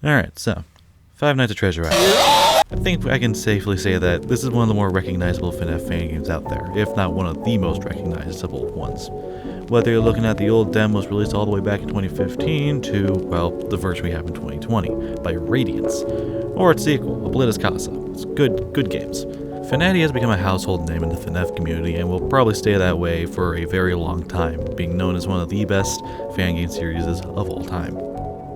Alright, so, Five Nights at Treasure Island. I think I can safely say that this is one of the more recognizable FNAF fan games out there, if not one of the most recognizable ones. Whether you're looking at the old demos released all the way back in 2015 to, well, the version we have in 2020, by Radiance, or its sequel, Oblivious Casa. It's good games. FNaTI has become a household name in the FNAF community and will probably stay that way for a very long time, being known as one of the best fan game series of all time.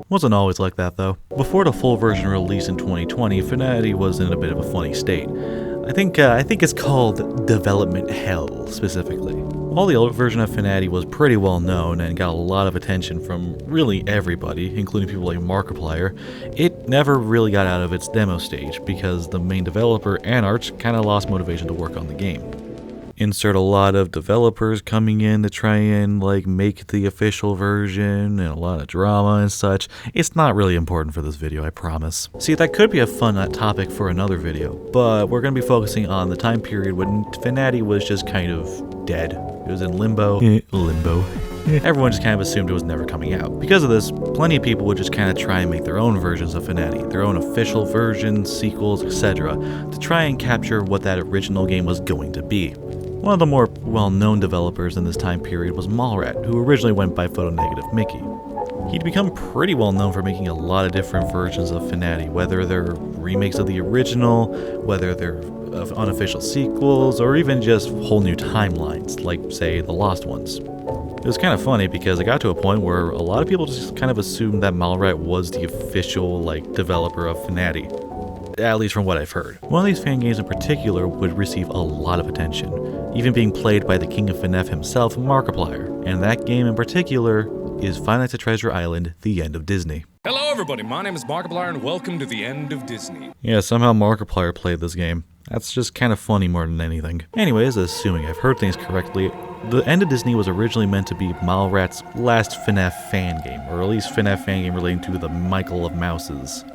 Wasn't always like that though. Before the full version released in 2020, FNaTI was in a bit of a funny state. I think it's called development hell, specifically. While the old version of FNaTI was pretty well known and got a lot of attention from really everybody, including people like Markiplier, it never really got out of its demo stage because the main developer, Anarch, kinda lost motivation to work on the game. Insert a lot of developers coming in to try and make the official version, and a lot of drama and such. It's not really important for this video, I promise. See, that could be a fun topic for another video, but we're going to be focusing on the time period when FNaTI was just kind of dead. It was in limbo. Everyone just kind of assumed it was never coming out. Because of this, plenty of people would just kind of try and make their own versions of FNaTI, their own official versions, sequels, etc., to try and capture what that original game was going to be. One of the more well-known developers in this time period was Mallrat, who originally went by Photonegative Mickey. He'd become pretty well known for making a lot of different versions of FNaTI, whether they're remakes of the original, whether they're unofficial sequels, or even just whole new timelines, like, say, the Lost ones. It was kind of funny because it got to a point where a lot of people just kind of assumed that Mallrat was the official, developer of FNaTI. At least from what I've heard. One of these fan games in particular would receive a lot of attention, even being played by the king of FNAF himself, Markiplier. And that game in particular is Five Nights at Treasure Island: The End of Disney. Hello everybody, my name is Markiplier and welcome to The End of Disney. Yeah, somehow Markiplier played this game. That's just kind of funny more than anything. Anyways, assuming I've heard things correctly, The End of Disney was originally meant to be Mallrat's last FNAF fan game, or at least FNAF fan game relating to the Michael of Mouses.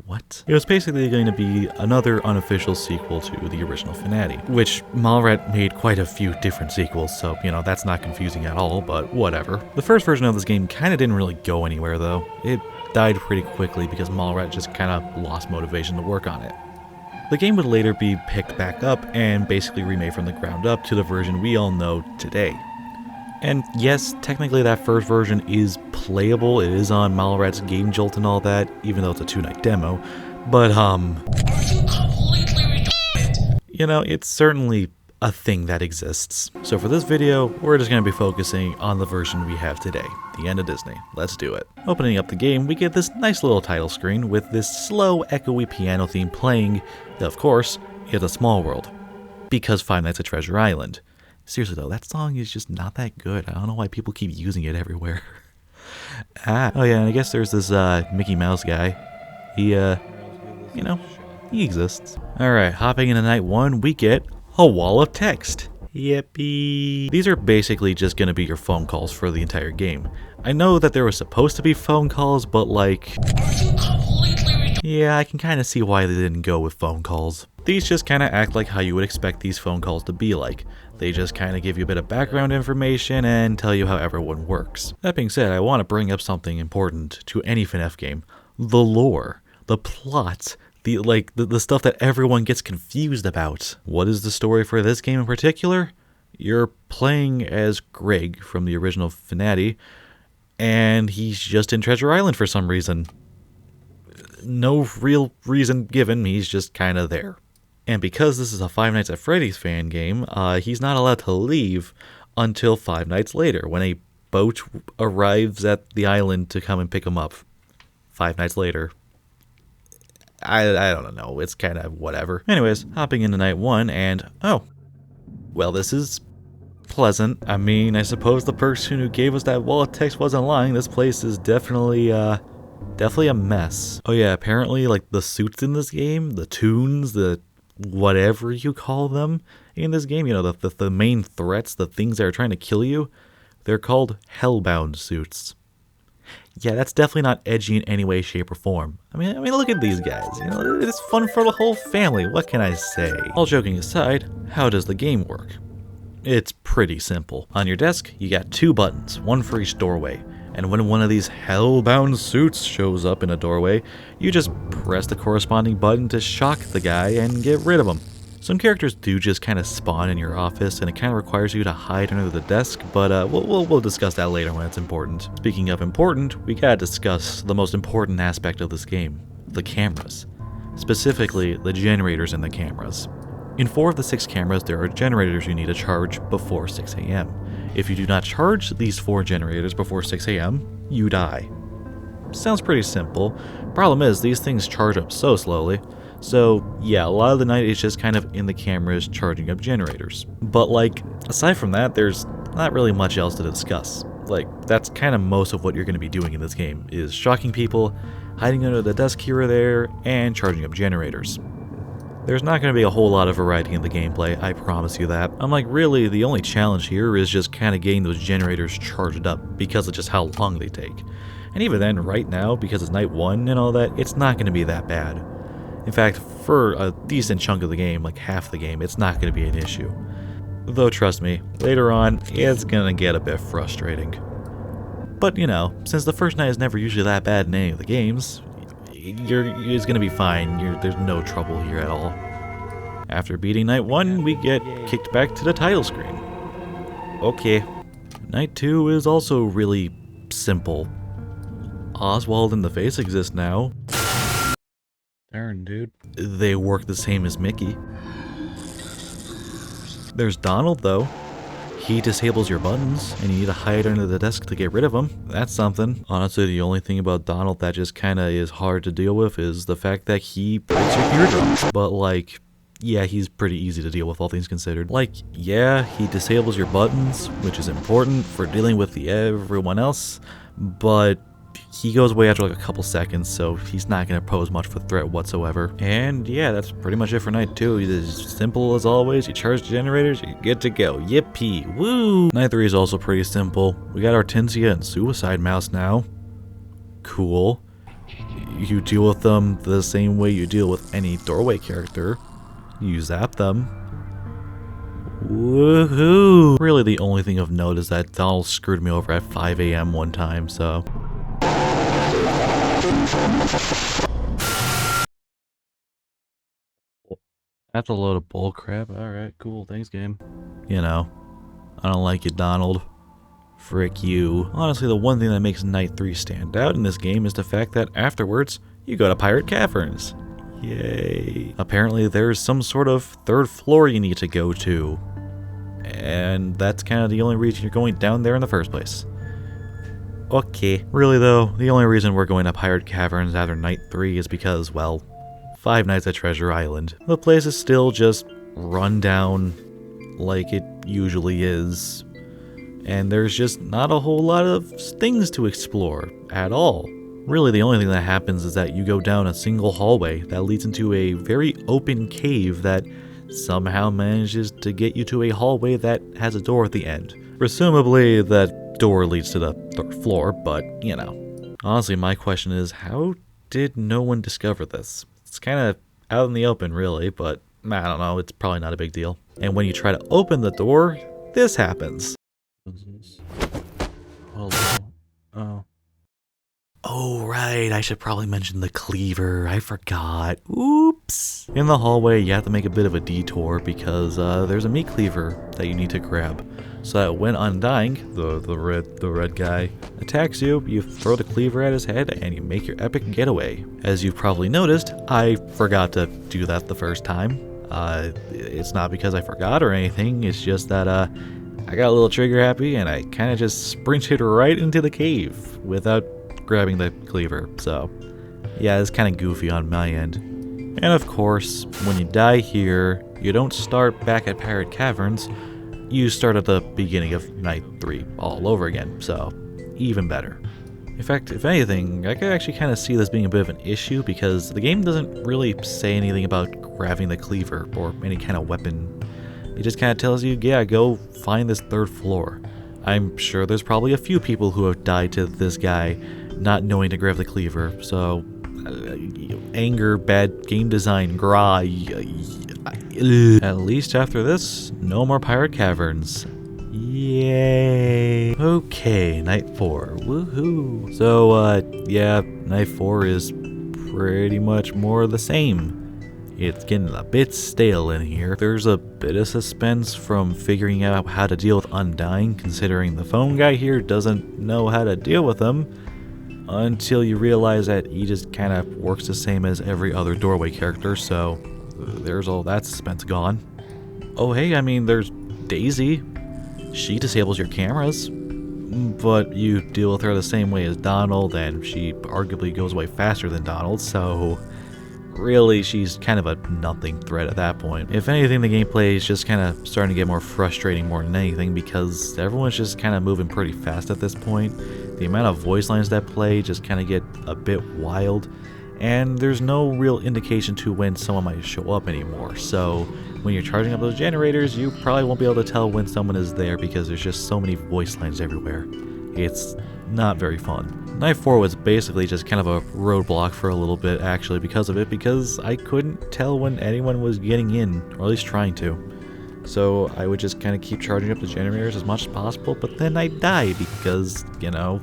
What? It was basically going to be another unofficial sequel to the original FNaTI, which Mallrat made quite a few different sequels, so, that's not confusing at all, but whatever. The first version of this game kinda didn't really go anywhere though. It died pretty quickly because Mallrat just kinda lost motivation to work on it. The game would later be picked back up and basically remade from the ground up to the version we all know today. And yes, technically that first version is playable, it is on Mallrat's Game Jolt and all that, even though it's a 2-night demo, but Are you completely retarded? It's certainly a thing that exists. So for this video, we're just going to be focusing on the version we have today, The End of Disney. Let's do it. Opening up the game, we get this nice little title screen with this slow, echoey piano theme playing, of course, in a small world. Because Five Nights at Treasure Island. Seriously though, that song is just not that good. I don't know why people keep using it everywhere. Oh yeah, and I guess there's this Mickey Mouse guy. He, he exists. Alright, hopping into night one, we get a wall of text. Yippee. These are basically just gonna be your phone calls for the entire game. I know that there was supposed to be phone calls, but Are you completely retarded? yeah, I can kind of see why they didn't go with phone calls. These just kind of act like how you would expect these phone calls to be like. They just kind of give you a bit of background information and tell you how everyone works. That being said, I want to bring up something important to any FNAF game. The lore, the plot, the stuff that everyone gets confused about. What is the story for this game in particular? You're playing as Greg from the original FNaTI, and he's just in Treasure Island for some reason. No real reason given, he's just kind of there. And because this is a Five Nights at Freddy's fan game, he's not allowed to leave until 5 nights later, when a boat arrives at the island to come and pick him up. 5 nights later. I don't know, it's kind of whatever. Anyways, hopping into night one, and oh, well, this is pleasant. I mean, I suppose the person who gave us that wall of text wasn't lying. This place is definitely a mess. Oh yeah, apparently, the suits in this game, the tunes, the whatever you call them in this game, the main threats, the things that are trying to kill you, they're called Hellbound suits. Yeah, that's definitely not edgy in any way, shape, or form. I mean, look at these guys. It's fun for the whole family. What can I say? All joking aside, how does the game work? It's pretty simple. On your desk, you got 2 buttons, one for each doorway. And when one of these hellbound suits shows up in a doorway, you just press the corresponding button to shock the guy and get rid of him. Some characters do just kind of spawn in your office, and it kind of requires you to hide under the desk, but we'll discuss that later when it's important. Speaking of important, we gotta discuss the most important aspect of this game, the cameras. Specifically, the generators in the cameras. In 4 of the 6 cameras, there are generators you need to charge before 6 AM. If you do not charge these 4 generators before 6 AM, you die. Sounds pretty simple. Problem is, these things charge up so slowly. So yeah, a lot of the night is just kind of in the cameras charging up generators. But like, aside from that, there's not really much else to discuss. Like, that's kind of most of what you're going to be doing in this game, is shocking people, hiding under the desk here or there, and charging up generators. There's not going to be a whole lot of variety in the gameplay, I promise you that. I'm like, really, the only challenge here is just kind of getting those generators charged up because of just how long they take. And even then, right now, because it's night 1 and all that, it's not going to be that bad. In fact, for a decent chunk of the game, like half the game, it's not going to be an issue. Though trust me, later on, it's going to get a bit frustrating. But you know, since the first night is never usually that bad in any of the games, it's going to be fine. There's no trouble here at all. After beating night 1, we get kicked back to the title screen. Okay. Night 2 is also really simple. Oswald and the Face exist now. Darn, dude. They work the same as Mickey. There's Donald, though. He disables your buttons, and you need to hide under the desk to get rid of him. That's something. Honestly, the only thing about Donald that just kinda is hard to deal with is the fact that he breaks your eardrums. But like, yeah, he's pretty easy to deal with, all things considered. Like, yeah, he disables your buttons, which is important for dealing with everyone else, but he goes away after like a couple seconds, so he's not going to pose much of a threat whatsoever. And yeah, that's pretty much it for night 2. It's as simple as always. You charge the generators, you're good to go. Yippee, woo! Night 3 is also pretty simple. We got Hortensia and Suicide Mouse now. Cool. You deal with them the same way you deal with any doorway character. You zap them. Woohoo! Really, the only thing of note is that Donald screwed me over at 5 AM one time, so... That's a load of bullcrap. Alright, cool. Thanks, game. You know, I don't like you, Donald. Frick you. Honestly, the one thing that makes Night 3 stand out in this game is the fact that afterwards, you go to Pirate Caverns. Yay. Apparently, there's some sort of 3rd floor you need to go to. And that's kind of the only reason you're going down there in the first place. Okay. Really though, the only reason we're going to Pirate Caverns after Night 3 is because, well, 5 Nights at Treasure Island. The place is still just run down like it usually is. And there's just not a whole lot of things to explore at all. Really, the only thing that happens is that you go down a single hallway that leads into a very open cave that somehow manages to get you to a hallway that has a door at the end. Presumably, that door leads to the 3rd floor, but, you know. Honestly, my question is, how did no one discover this? It's kind of out in the open, really, but I don't know, it's probably not a big deal. And when you try to open the door, this happens. Hello. Oh, right, I should probably mention the cleaver. I forgot. Oops. In the hallway, you have to make a bit of a detour because there's a meat cleaver that you need to grab. So that when Undying, the red guy, attacks you, you throw the cleaver at his head and you make your epic getaway. As you've probably noticed, I forgot to do that the first time. It's not because I forgot or anything, it's just that I got a little trigger happy and I kind of just sprinted right into the cave without grabbing the cleaver. So yeah, it's kind of goofy on my end. And of course, when you die here, you don't start back at Pirate Caverns, you start at the beginning of Night 3 all over again, so even better. In fact, if anything, I could actually kind of see this being a bit of an issue because the game doesn't really say anything about grabbing the cleaver or any kind of weapon. It just kind of tells you, yeah, go find this 3rd floor. I'm sure there's probably a few people who have died to this guy not knowing to grab the cleaver, so anger, bad game design, gra. At least after this, no more Pirate Caverns. Yay. Okay, night 4. Woohoo. So, yeah, night 4 is pretty much more of the same. It's getting a bit stale in here. There's a bit of suspense from figuring out how to deal with Undying, considering the phone guy here doesn't know how to deal with them, until you realize that he just kind of works the same as every other doorway character, so there's all that suspense gone. Oh hey, I mean, there's Daisy. She disables your cameras, but you deal with her the same way as Donald, and she arguably goes away faster than Donald, so really she's kind of a nothing threat at that point. If anything, the gameplay is just kind of starting to get more frustrating more than anything, because everyone's just kind of moving pretty fast at this point. The amount of voice lines that play just kind of get a bit wild, and there's no real indication to when someone might show up anymore. So when you're charging up those generators, you probably won't be able to tell when someone is there because there's just so many voice lines everywhere. It's not very fun. Night 4 was basically just kind of a roadblock for a little bit actually because of it, because I couldn't tell when anyone was getting in, or at least trying to. So I would just kind of keep charging up the generators as much as possible, but then I'd die because, you know,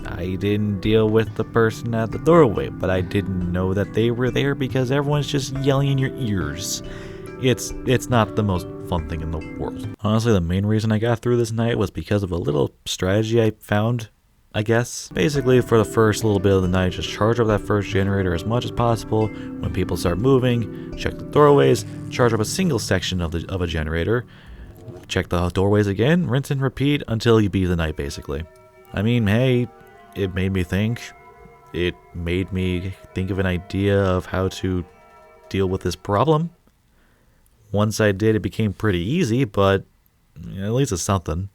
I didn't deal with the person at the doorway, but I didn't know that they were there because everyone's just yelling in your ears. It's not the most fun thing in the world. Honestly, the main reason I got through this night was because of a little strategy I found, I guess. Basically, for the first little bit of the night, just charge up that first generator as much as possible. When people start moving, check the doorways, charge up a single section of a generator, check the doorways again, rinse and repeat until you beat the night, basically. I mean, hey, it made me think. It made me think of an idea of how to deal with this problem. Once I did, it became pretty easy, but at least it's something.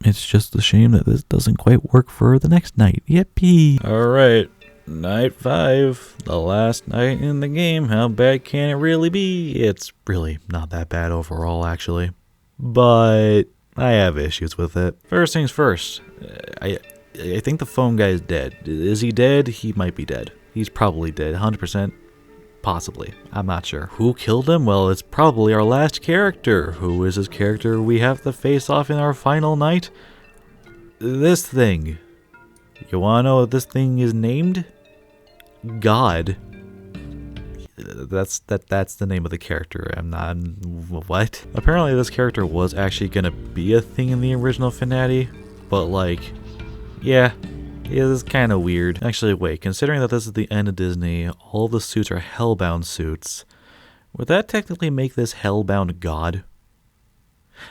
It's just a shame that this doesn't quite work for the next night. Yippee! Alright, night 5, the last night in the game. How bad can it really be? It's really not that bad overall, actually. But I have issues with it. First things first, I think the phone guy is dead. Is he dead? He might be dead. He's probably dead, 100%. Possibly. I'm not sure. Who killed him? Well, it's probably our last character. Who is this character we have to face off in our final night? This thing. You wanna know what this thing is named? God. That's the name of the character. What? Apparently this character was actually gonna be a thing in the original FNaTI, but like, yeah. It is kind of weird. Actually, wait, considering that this is the end of Disney, all the suits are Hellbound suits. Would that technically make this Hellbound God?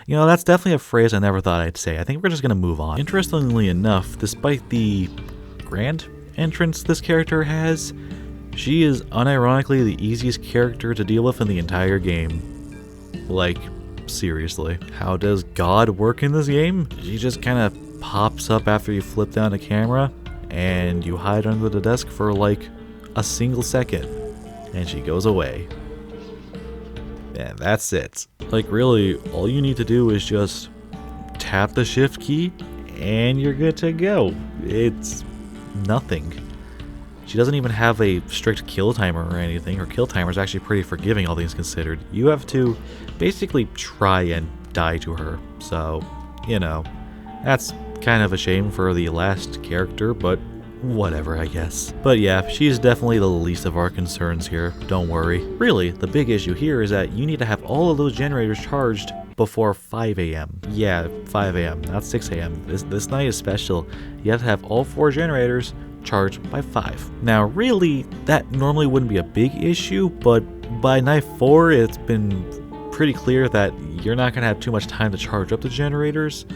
You know, that's definitely a phrase I never thought I'd say. I think we're just going to move on. Interestingly enough, despite the grand entrance this character has, she is unironically the easiest character to deal with in the entire game. Like, seriously. How does God work in this game? She just kind of pops up after you flip down the camera, and you hide under the desk for like a single second, and she goes away. And that's it. Like really, all you need to do is just tap the shift key, and you're good to go. It's nothing. She doesn't even have a strict kill timer or anything. Her kill timer is actually pretty forgiving, all things considered. You have to basically try and die to her, so, you know, that's kind of a shame for the last character, but whatever, I guess. But yeah, she's definitely the least of our concerns here, don't worry. Really, the big issue here is that you need to have all of those generators charged before 5 a.m. Yeah, 5 a.m., not 6 a.m. This night is special. You have to have all 4 generators charged by 5. Now, really, that normally wouldn't be a big issue, but by night 4, it's been pretty clear that you're not going to have too much time to charge up the generators.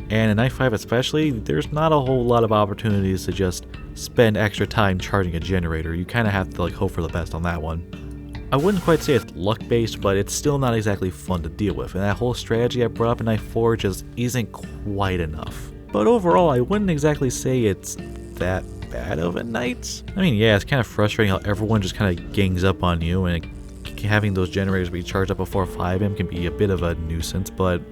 And in night 5 especially, there's not a whole lot of opportunities to just spend extra time charging a generator. You kind of have to like hope for the best on that one. I wouldn't quite say it's luck-based, but it's still not exactly fun to deal with. And that whole strategy I brought up in night 4 just isn't quite enough. But overall, I wouldn't exactly say it's that bad of a night. I mean, yeah, it's kind of frustrating how everyone just kind of gangs up on you, and having those generators be charged up before 5 a.m. can be a bit of a nuisance, but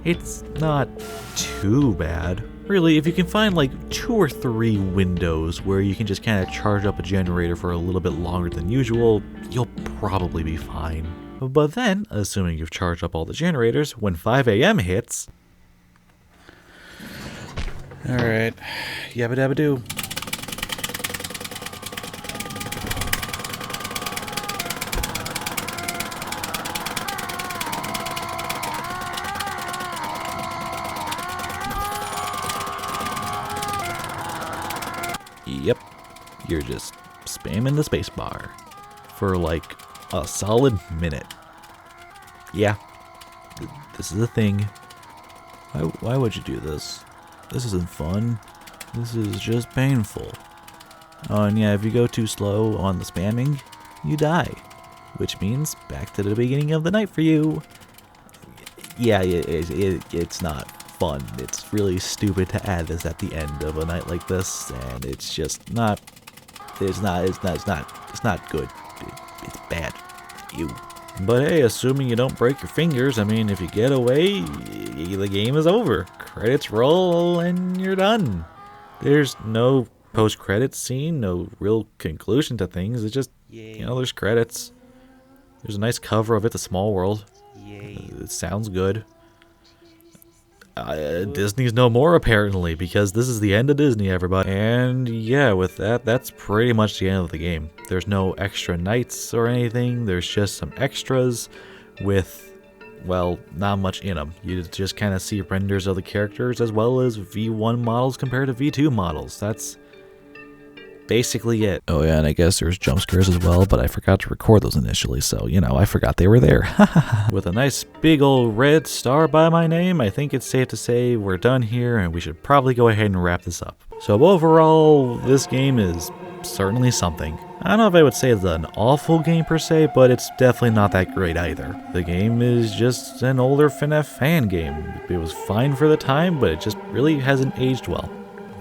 it's not too bad. Really, if you can find like 2 or 3 windows where you can just kind of charge up a generator for a little bit longer than usual, you'll probably be fine. But then, assuming you've charged up all the generators, when 5 a.m. hits, Alright. Yabba dabba doo. Yep. You're just spamming the spacebar for like a solid minute. Yeah. This is a thing. Why would you do this? This isn't fun. This is just painful. Oh, and yeah, if you go too slow on the spamming, you die. Which means back to the beginning of the night for you. Yeah, it's not fun. It's really stupid to add this at the end of a night like this, and it's just not. It's not good. It's bad. Ew. But hey, assuming you don't break your fingers, I mean, if you get away, the game is over. Credits roll, and you're done. There's no post-credits scene, no real conclusion to things. It's just, you know, there's credits. There's a nice cover of It's a Small World. It sounds good. Disney's no more, apparently, because this is the end of Disney, everybody. And yeah, with that, that's pretty much the end of the game. There's no extra nights or anything. There's just some extras with, well, not much in them. You just kind of see renders of the characters as well as V1 models compared to V2 models. That's basically it. Oh yeah, and I guess there's jump scares as well, but I forgot to record those initially, so, you know, I forgot they were there. With a nice big old red star by my name, I think it's safe to say we're done here, and we should probably go ahead and wrap this up. So overall, this game is certainly something. I don't know if I would say it's an awful game per se, but it's definitely not that great either. The game is just an older FNaF fan game. It was fine for the time, but it just really hasn't aged well.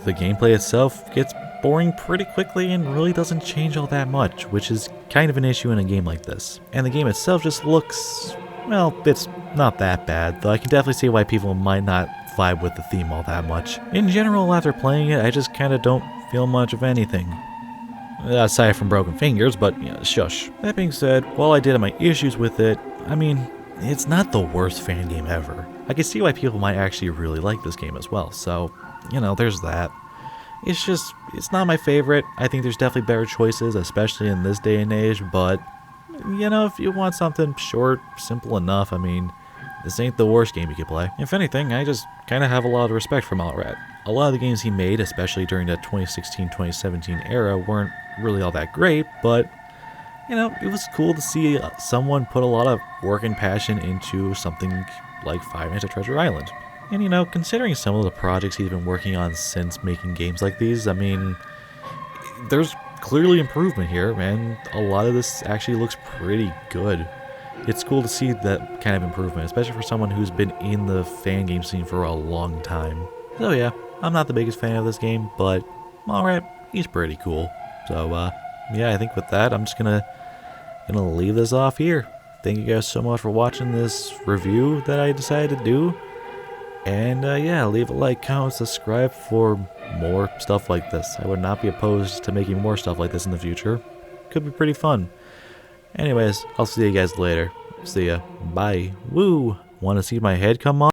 The gameplay itself gets boring pretty quickly and really doesn't change all that much, which is kind of an issue in a game like this. And the game itself just looks, well, it's not that bad, though I can definitely see why people might not vibe with the theme all that much. In general, after playing it, I just kind of don't feel much of anything. Aside from broken fingers, but, you know, shush. That being said, while I did have my issues with it, I mean, it's not the worst fan game ever. I can see why people might actually really like this game as well, so, you know, there's that. It's just, it's not my favorite. I think there's definitely better choices, especially in this day and age, but, you know, if you want something short, simple enough, I mean, this ain't the worst game you could play. If anything, I just kind of have a lot of respect for Malrat. A lot of the games he made, especially during the 2016-2017 era, weren't really all that great, but, you know, it was cool to see someone put a lot of work and passion into something like Five Nights at Treasure Island. And, you know, considering some of the projects he's been working on since making games like these, I mean, there's clearly improvement here, and a lot of this actually looks pretty good. It's cool to see that kind of improvement, especially for someone who's been in the fan game scene for a long time. So yeah, I'm not the biggest fan of this game, but alright, he's pretty cool. So yeah, I think with that, I'm just gonna leave this off here. Thank you guys so much for watching this review that I decided to do. And yeah, leave a like, comment, subscribe for more stuff like this. I would not be opposed to making more stuff like this in the future. Could be pretty fun. Anyways, I'll see you guys later. See ya. Bye. Woo! Want to see my head come on?